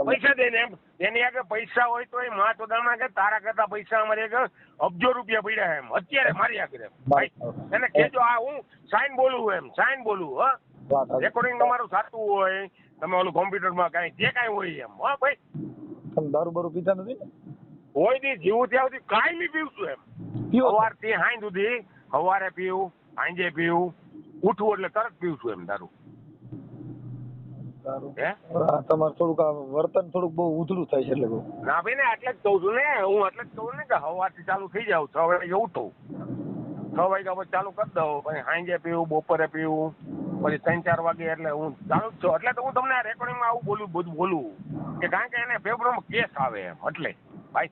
પૈસા દઈને એમ. એની આગળ પૈસા હોય તો એ મા ચોદામાં કે તારા કરતા પૈસા અમારી આગળ અબજો રૂપિયા પડ્યા એમ અત્યારે મારી આગળ એમ. ભાઈ એને કહેજો આ હું સાઈન બોલું એમ, સાઈન બોલું. હા, રેકોર્ડિંગ તમારું સાચું હોય, તમે ઓલું કોમ્પ્યુટરમાં કાંઈ જે કાંઈ હોય એમ. હા ભાઈ, તમે દારૂ બારૂ પીતા નથી ને? હોય દી જીવું ત્યાં સુધી કાંઈ નહીં પીવું એમ. સવારથી સાંજ સુધી, સવારે પીવું, સાંજે પીવું, ઉઠવું એટલે તરત પીવું છું એમ દારૂ. તમારે થોડુંક વર્તન થોડુંક બહુ ઉધળું થાય છે એટલે ના ભાઈ ને એટલે જ કહું છું ને હું. એટલે જ કહું ને કે સવારથી ચાલુ થઈ જાવ 6 વાગે ઉઠું, 6 વાગ્યા પછી ચાલુ કરી દઉં, પછી સાંજે પીવું, બપોરે પીવું, પછી 3-4 વાગે એટલે હું ચાલુ જ છું. એટલે તો હું તમને આ રેકોર્ડિંગમાં આવું બોલું બધું બોલું કે કારણ કે એને ફેબ્રુઆરીમાં કેસ આવે એમ. એટલે ભાઈ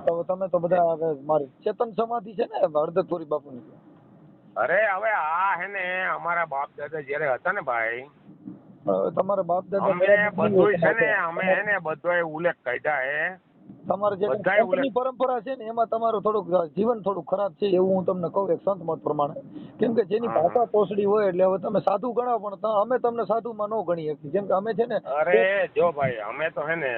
તો તમે તો બધા મારી ચેતન સમાધિ છે ને હળદરપુરી બાપુની. અરે હવે આ હે ને અમારા બાપ દાદા જયારે હતા ને ભાઈ, તમારા બાપ દાદા અમે બધું છે ને અમે એને બધો ઉલ્લેખ કાઢ્યા હે તમારે જે બધાય સંતની પરંપરા છે ને એમાં તમારું થોડુંક જીવન થોડું ખરાબ છે એવું હું તમને કહું એક સંત મત પ્રમાણે. કેમ કે જેની ભાષા પોસડી હોય એટલે હવે તમે સાધુ ગણાવો પણ અમે તમને સાધુમાં ન ગણી શકીએ. કેમ કે અમે છે ને અરે જો ભાઈ અમે તો હે ને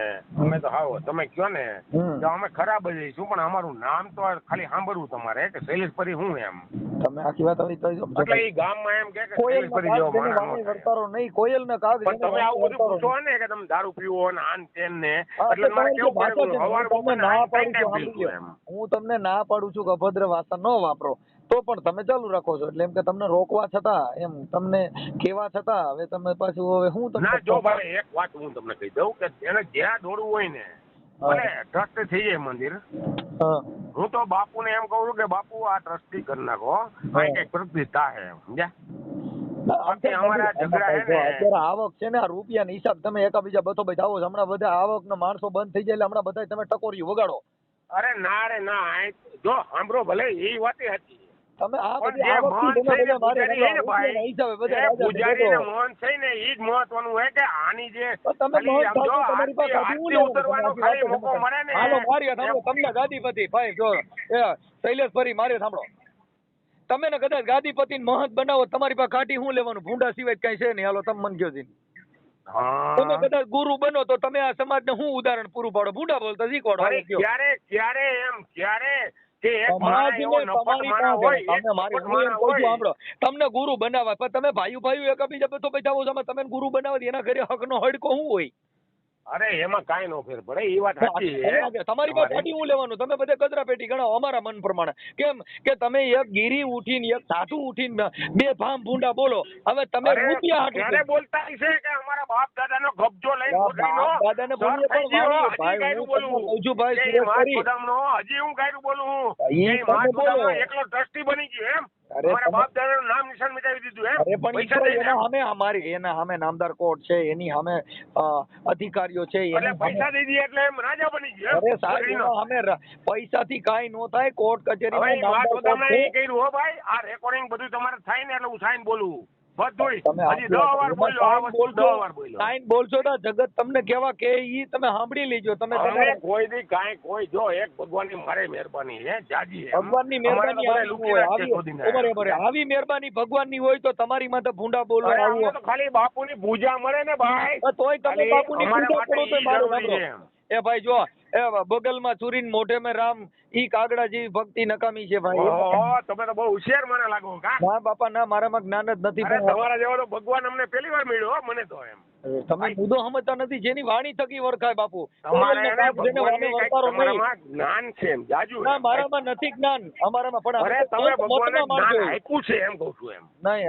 અમે તો હાવ તમે કયો ને તો અમે ખરાબ જ રહીશું પણ અમારું નામ તો ખાલી સાંભળવું તમારે કે શૈલેષ પરી હું એમ. તમે આખી વાત હવે કહી દો. એટલે એ ગામમાં એમ કે કોયલ શૈલેષ પરી જેવો માણસ ન થાય. વર્તારો નહીં, કોયલ ને કાગ પણ તમે આવું બધું પૂછો ને કે તમે દારૂ પીવો ને આન તેન ને એટલે મારે કેવું પડે હવાર બપોર હું તમને ના પાડું છું કે અભદ્ર ભાષા ન વાપરો તો પણ તમે ચાલુ રાખો છો એટલે એમ કે તમને રોકવા છતાં એમ તમને કેવા છતાં હવે તમે પાછું હવે હું તમને ના જો ભાઈ એક વાત હું તમને કહી દઉં કે એને જ્યાં દોડવું હોય ને ભલે ટ્રસ્ટ થઈ જાય મંદિર. હું તો બાપુને એમ કહું છું કે બાપુ આ ટ્રસ્ટી કરી નાખો કઈ કઈક પ્રતિષ્ઠા છે સમજ્યા. બાકી અમારા ઝઘડા છે ને અત્યારે આવક છે ને આ રૂપિયાના હિસાબ તમે એકાબીજા બતો ભાઈ આવો હમણાં બધા આવકના માણસો બંધ થઈ જાય એટલે હમણાં બધા તમે ટકોરી વગાડો. અરે ના રે ના જો સાંભળો ભલે એ વાત હતી તમે આ બધી જે આવક મોહન છે ને પૂજારી છે ને ભાઈ હિસાબે એ બધા પૂજારી ને મોહન છે ને ઈ જ મહત્વનું હોય કે આની જે તમે ખાલી આમ જો તમારી પાસે આરતી ઉતરવાનો ખાલી મોકો મળે ને હાલો મારી સાંભળો તમને ગાદીપતિ ભાઈ જો શૈલેષ પરી મારે સાંભળો તમે ને કદાચ ગાદીપતિ મહંત બનાવો તમારી પાસે કાઢી શું લેવાનું ભૂંડા સિવાય કઈ છે નહીં. હાલો તમે મન કયો જી તમે કદાચ ગુરુ બનો તો તમે આ સમાજને શું ઉદાહરણ પૂરું પાડો ભૂંડા બોલતા શીખવાડો. ક્યારે એમ ક્યારે કે એક તમારી હોય તમને ગુરુ બનાવવા પણ તમે ભાઈ એકબીજા બધો બેઠાવો છો તમે ગુરુ બનાવો એના ઘરે હક નો હડકો શું હોય. અરે એમાં કાઈ નો ફેર પડે એ વાત સાચી છે. તમારી પાસે કાઢી હું લેવાનું તમે બધે કચરા પેટી ગણાવો અમારા મન પ્રમાણે કેમ કે તમે એક ગીરી ઉઠીને એક સાધુ ઉઠીને બે ભામ ભૂંડા બોલો હવે તમે રૂપિયા ક્યારે બોલતા છે કે અમારા બાપ દાદાનો કબજો લઈને દાદાને બોલીએ પણ ભાઈ હજી હું કાયરું બોલું એકલો ટ્રસ્ટી બની ગયો એમ અમારા બાપ દાદાનું નામ નિશાન મિટાવી દીધું એમ. અરે પણ એના સામે અમારી એના સામે નામદાર કોર્ટ છે એની સામે અધિકારીઓ છે એટલે પૈસા દઈ દઈએ એટલે એમ રાજા બની ગયો. અરે સાહેબ અમે પૈસાથી કાઈ નો થાય કોર્ટ કચેરીમાં વાત તમે એ કર્યું હો ભાઈ આ રેકોર્ડિંગ બધું તમારે થાય ને એટલે હું સાઈન બોલું બધું હજી 10 વાર બોલ્યો આ વસ્તુ 10 વાર બોલ્યો સાઈન બોલશો તો જગત તમને કેવા કે ઈ તમે સાંભળી લેજો તમે કોઈ દી કાઈ કોઈ જો એક ભગવાનની મારે મહેરબાની છે જાજી ભગવાનની મહેરબાની આવી મહેરબાની ભગવાનની હોય તો તમારી માથે ભૂંડા બોલવા આવું તો ખાલી બાપુની પૂજા મળે ને ભાઈ તોય તમે બાપુની પૂજા કરો તો મારું એ ભાઈ જો એ બગલમાં છુરીને મોઢે મેં રામ ઈ કાગડા જેવી ભક્તિ નકામી છે ભાઈ. તમે તો બહુ હોશિયાર મને લાગો કા. ના બાપા ના મારામાં જ્ઞાન જ નથી. તમારા જેવો તો ભગવાન અમને પહેલી વાર મળ્યો મને તો એમ. તમે મુદ્દો સમજતા નથી જેની વાણી થકી વરખાય બાપુ. જ્ઞાન છે એમ જાજુ. ના મારામાં નથી જ્ઞાન અમારામાં પણ તમે ભગવાનને જ્ઞાન આપ્યું છે એમ કહું છું એમ. નહીં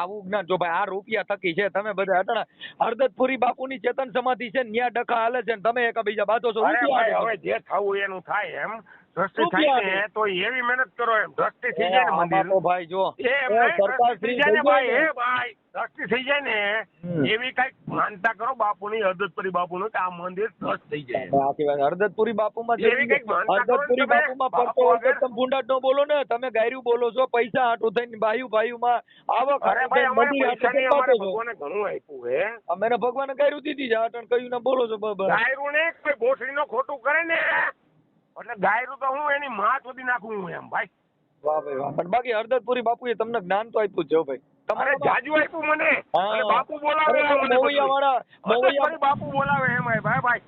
આવું જ્ઞાન જો ભાઈ આ રૂપિયા થકી છે તમે બધા અટણા હરદતપુરી બાપુની ચેતન સમાધિ છે ન્યા ડખા હાલે છે તમે એકબીજા બાતો છો. હવે જે થવું એનું થાય એમ. દ્રષ્ટિ થાય ને તો એવી મહેનત કરો એમ દ્રષ્ટિ થઈ જાય ને મંદિર ભાઈ જો દ્રષ્ટિ થઈ જાય ને ભાઈ એ ભાઈ દ્રષ્ટિ થઈ જાય ને એવી કઈક માનતા કરો બાપુની હરદતપુરી બાપુનું કે આ મંદિર ટ્રસ્ટ થઈ જાય. હરદતપુરી બાપુમાં એવી કઈક હરદતપુરી બાપુમાં પડતો વખત તમે ભૂંડા નો બોલો ને તમે ગાયરું બોલો છો પૈસા હાટું થઈને ભાઈમાં આવક ભગવાને ઘણું આપ્યું હે અમે ભગવાને ગાયરું દીધી છે અટણ કહ્યું ને બોલો છો બરાબર. ગાયરું ને કોઈ ગોઠડી નો ખોટું કરે ને એટલે ગાયરું તો હું એની માં શોધી નાખું હું એમ ભાઈ. વાહ ભાઈ વાહ. પણ બાકી હરદતપુરી બાપુએ તમને જ્ઞાન તો આપ્યું છે ભાઈ. તમારે જાજુ આપ્યું મને બાપુ બોલાવે બાપુ બોલાવે એમ ભાઈ ભાઈ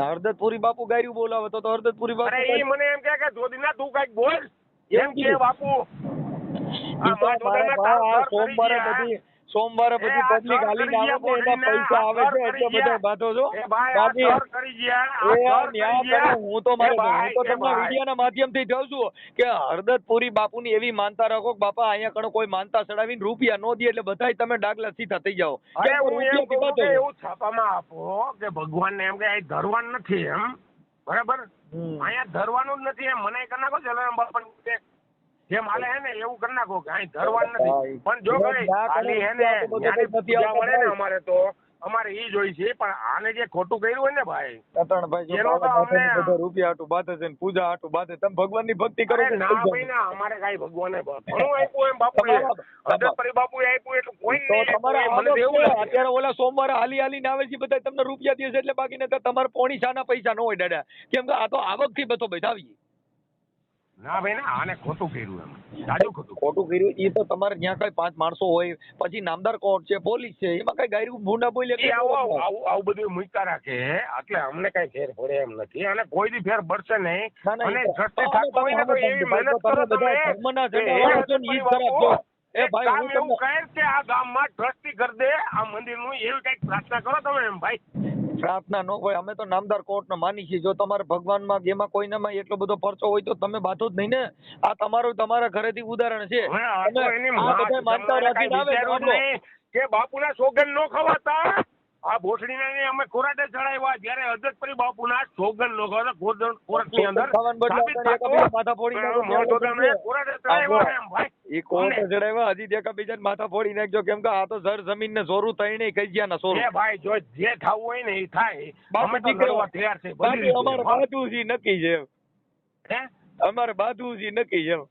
હરદતપુરી બાપુ ગાયરું બોલાવે તો હરદતપુરી બાપુ અરે એ મને એમ કે જોદીના તું કઈક બોલ એમ કે બાપુ સોમવારે બધી પબ્લિક હાલીને આવે છે એના પૈસા આવે છે એટલે બધા બાંધો છો. હું તો તમને વિડિયાના માધ્યમથી કહું છું કે હરદતપુરી બાપુની એવી માનતા રાખો કે બાપા અહીંયા કણો કોઈ માનતા ચડાવીને રૂપિયા નો દે એટલે બધાય તમે ડાગલા સીધા થઈ જાઓ. એવું છાપામાં આપો કે ભગવાન ને એમ કે ધરવાન નથી એમ બરાબર અહીંયા ધરવાનું જ નથી એમ મને કરી નાખો જલારામ બાપા જેમ હાલે હે ને એવું કરી નાખો કે અહીં ધરવાન નથી પણ જો ખાલી હે ને પૂજા મળે ને અમારે તો અમારે ઈ જોઈ છે, પણ આને જે ખોટું કર્યું હોય ને ભાઈ, અટણભાઈ જો એનો તો બાબા અમને બાપાને બધા રૂપિયા હાટું બાધે છે ને પૂજા હાટું બાધે, તમે ભગવાનની ભક્તિ કરો અરે છો ને ના થઈ ભાઈ જાય. ના, અમારે કઈ ભગવાને ઘણું આપ્યું એમ બાપુએ, અજયપરી બાપુએ આપ્યું એટલું કોઈ તો નહીં તમારે આપ્યું, મને તો એવું લાગે. અત્યારે ઓલા સોમવારે હાલીને આવે છે બધા તમને રૂપિયા દે છે એટલે બાકી નહીંતર તમારે પોણી શાના પૈસા ન હોય દાદા, કેમ કે આ તો આવકથી બધો બધાવી. ના ભાઈ ના, આને ખોટું કર્યું એમ, સાચું ખોટું કર્યું એ તો તમારે ત્યાં કઈ 5 માણસો હોય, પછી નામદાર કોર્ટ છે, પોલીસ છે, એમાં કઈ ગાયરું ભૂંડા બોલે એ આવું બધું મૂકતા રાખે એટલે અમને કઈ ફેર પડે એમ નથી, અને કોઈ દી ફેર પડશે નહીં. અને દ્રષ્ટિ થતું હોય ને તો એવી મહેનત કરો તમે ધર્મના કે જનાવરો છો ને ઈ જ ખરાબ છો. એ એક ભાઈ કામ હું એવું તમને કહે કે આ ગામમાં ટ્રસ્ટી કરી દે આ મંદિરનું, એવી કઈક પ્રાર્થના કરો તમે એમ ભાઈ. પ્રાર્થના ન હોય, અમે તો નામદાર કોર્ટ ને માની છીએ. જો તમારે ભગવાનમાં એમાં કોઈનામાં એટલો બધો પરચો હોય તો તમે બાંધો જ નહીં ને. આ તમારા ઘરેથી ઉદાહરણ છે. હવે આ તો એની આ બધા માનતા તમારે રાખીને કાંઈ આવે વિચારવું જ નહીં કે બાપુના સોગન નો ખવાતા. આ ભોસડીના અમે કોરાટે ચડાવ્યા જ્યારે અજતપરી બાપુના સોગન નો ખવાતા કોર્ટની અંદર ખાવાનું બદલે સાબિત આપણે થતું. માથા ફોડી નાખો. મહત્વને કોરાટે ચડાવ્યા એમ ભાઈ. ઈ કોર્ટે ચડાવ્યા, હજી એકાબીજાને માથા ફોડી નાખજો, કેમ કે આ તો જર જમીન ને સોરું તઈને કઈ ગયા ના સોરું. એ ભાઈ જો જે થવું હોય ને એ થાય. અમે તો દીકરો, લડવા તૈયાર છે બધી બાકી રીતે. અમારે બાજુજી નક્કી છે એમ. હે? અમારે બાજુજી નક્કી છે એમ.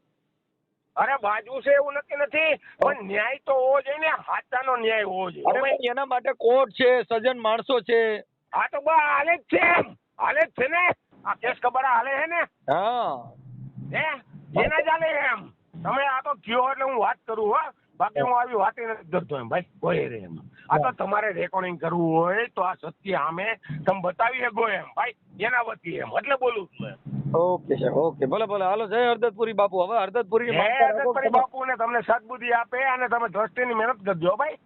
અરે બાજુ છે એવું નક્કી નથી, પણ ન્યાય તો હોવો જોઈએ ને, હાચાનો ન્યાય હોવો જોઈએ. અરે પણ એના માટે કોર્ટ છે, સજ્જન માણસો છે. આ તો બા હાલે જ છે એમ, હાલે જ છે ને. આ કેસ ખબર હાલે છે ને, હા હે એના જ હાલે છે એમ. તમે આ તો કયો એટલે હું વાત કરું હો, બાકી હું આવી વાત નથી કરતો એમ ભાઈ કોઈ રે એમ. આ તો તમારે રેકોર્ડિંગ કરવું હોય તો આ સત્ય સામે તમે બતાવી શકો એમ ભાઈ, એના વતી એમ એટલે બોલું છું એમ. ઓકે સર, ઓકે, ભલે ભલે, હાલો જય હરદતપુરી બાપુ. હવે હરદતપુરી અજતપરી બાપુ ને તમને સદબુદ્ધિ આપે અને તમે દ્રષ્ટિની મહેનત કરજો ભાઈ.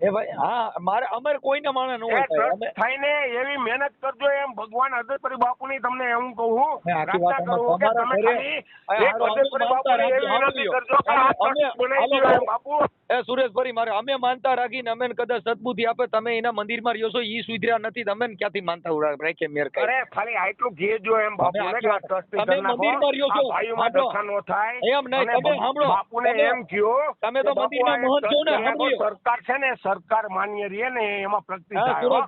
એ ભાઈ હા, અમારે કોઈના માણે ન હોય ભાઈ. અમે થઈને એવી મહેનત કરજો એમ ભગવાન અજતપરી બાપુની તમને હું કહું આખી વાત પ્રાર્થના કરું કે અમારા તમે ઘરે ખાલી એક અજતપરી બાપુની એવી વિનંતી કરજો કે આ ટ્રસ્ટ બનાવી દો એમ બાપુ. એ સુરેશભાઈ, મારે અમે માનતા રાખીને અમે કદાચ સદબુદ્ધિ આપે, તમે એના મંદિરમાં રહ્યો છો ઈ સુધર્યા નથી, તમે ક્યાંથી માનતા રાખે મેર કઈ. અરે ખાલી આટલું કહેજો એમ બાપુ ને કે આ ટ્રસ્ટી તમે કરી નાખો, મંદિરમાં રહ્યો છો, આ ભાઈઓમાં દખા નો થાય. એમ નહીં, અને તમે સાંભળો, બાપુને એમ કયો તમે તો કે બાપુ મંદિરના આ મહંત છો ને, ટ્રસ્ટ સાંભળ્યો. સરકાર છે ને, સરકાર માન્ય રહે ને એમાં પ્રગતિ હા, થાય હો.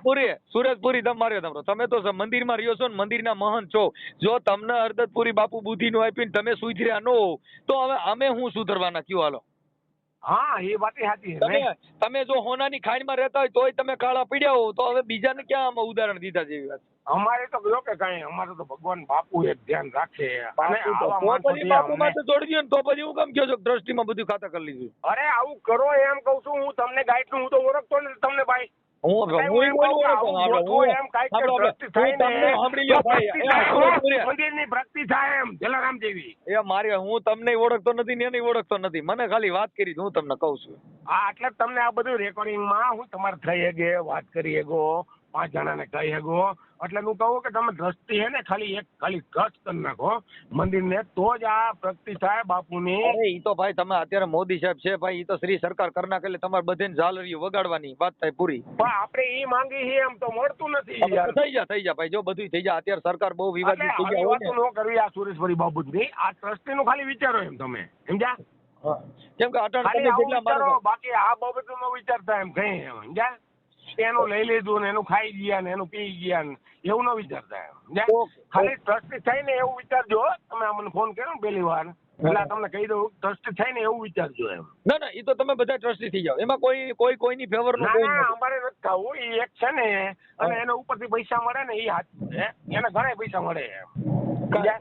સુરજપુરી તમે તો મંદિરમાં રહ્યો છો ને, મંદિરના મહંત છો. જો તમને હરદતપુરી બાપુ બુદ્ધિ નું આપીને તમે સુધર્યા ન હો તો હવે અમે શું સુધરવાના કયો? હાલો, હા એ વાત સાચી છે. તમે જો હોનાની ખાઈમાં રહેતા હોય તોય તમે કાળા પીડ્યા હો તો હવે બીજાને ક્યાં આમાં ઉદાહરણ દીધા જેવી વાત? અમારે તો કયો કે કઈ, અમારે તો ભગવાન બાપુ એક ધ્યાન રાખે. અને આવા તો માણસો પછી બાપુમાં તો જોડી દો ને, તો પછી હું કેમ કહો છો દ્રષ્ટિમાં બધું ખાતા કરી લીધું? અરે આવું કરો એમ કઉ છું હું તમને. ગાઈડ નું હું તો ઓળખતો નથી તમને ભાઈ. મંદિરની પ્રગતિ થાય એમ જલારામ જેવી. એ મારે, હું તમને ઓળખતો નથી ને એને ઓળખતો નથી, મને ખાલી વાત કરી હું તમને કહું છું. હા એટલે તમને આ બધું રેકોર્ડિંગમાં હું તમારે થઈ શકે વાત કરી શકો, 5 જણાને કહી શકો. એટલે હું કહું કે તમે દ્રષ્ટિ હે ને ખાલી ટ્રસ્ટ કરી નાખો મંદિરને, તો જ આ પ્રગતિ થાય બાપુની. અરે ઈ તો ભાઈ તમે અત્યારે મોદી સાહેબ છે ભાઈ, ઈ તો શ્રી સરકાર કરી નાખે એટલે તમારે બધાને ઝાલરીઓ વગાડવાની વાત થાય પૂરી. પણ આપણે ઈ માંગી છે એમ તો મળતું નથી યાર. થઈ જા ભાઈ, જો બધું થઈ જાય. અત્યારે સરકાર બહુ વિવાદિત થઈ જાય વાતો ન કરવી આ સુરેશભાઈ બાબુની. આ ટ્રસ્ટી નું ખાલી વિચારો એમ તમે સમજ્યા, કેમ કે અટણ ખાલી તમે આવું જેટલા વિચારો, મારો બાકી આ બાબત નો વિચારતા એમ કઈ એમ સમજ્યા. એનું લઈ લીધું ને એનું ખાઈ ગયા ને એનું પી ગયા ને એવું ન વિચારતા એમ સમજ્યા. ખાલી ટ્રસ્ટી થઈને એવું વિચારજો. તમે મને ફોન કર્યો ને પહેલી વાર એટલે તમને કહી દઉં, ટ્રસ્ટી થઈને એવું વિચારજો એમ. ના એ તો તમે બધા ટ્રસ્ટી થઈ જાવ, એમાં કોઈની ફેવર નું કોઈ ના અમારે નથી થવું. એ એક છે ને અને એના ઉપરથી પૈસા મળે ને એ હાથ છે, એને ઘણા પૈસા મળે એમ સમજ્યા.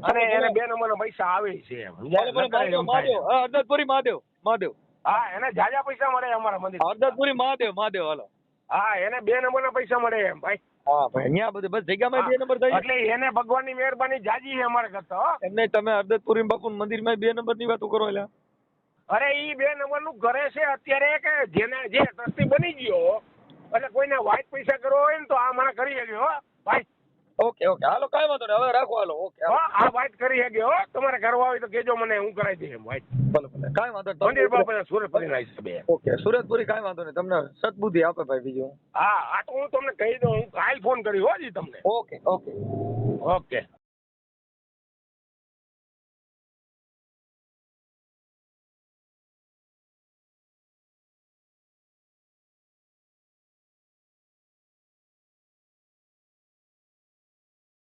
અને એને 2 નંબરના પૈસા આવે છે એમ સમજ્યા. હરદતપુરી મહાદેવ હા એને જાજા પૈસા મળે અમારા મંદિર. હરદતપુરી મહાદેવ હાલો. હા એને 2 નંબરના પૈસા મળે એમ ભાઈ. હા ભાઈ, અહીંયા બધું બસ જગ્યામાં 2 નંબર થઈ એટલે એને ભગવાનની મહેરબાની જાજી છે અમારે કરતા. એમને તમે હરદતપુરી બાપુ મંદિરમાં 2 નંબરની વાતો કરો એટલે. અરે ઈ 2 નંબરનું કરે છે અત્યારે કે જે ટ્રસ્ટી બની ગયો એટલે કોઈને વાઇટ પૈસા કરવો હોય ને તો આ મને કરી શકે હો ભાઈ. ઓકે હાલો, કાંઈ વાંધો નહીં, હવે રાખો હાલો. ઓકે આ વાઇટ કરી શકે હો. તમારે કરવા હોય તો કેજો મને, હું કરાવી દઈશ એમ વાઇટ. ભલે કાંઈ વાંધો નહીં. મંદિર બાપા સુરતપુરી ના હિસાબે. ઓકે સુરતપુરી કાંઈ વાંધો નહીં, તમને સદબુદ્ધિ આપે ભાઈ બીજું. હા આ તો હું તમને કહી દઉં, હું કાલ ફોન કરી હો જી તમને. ઓકે. ઓકે.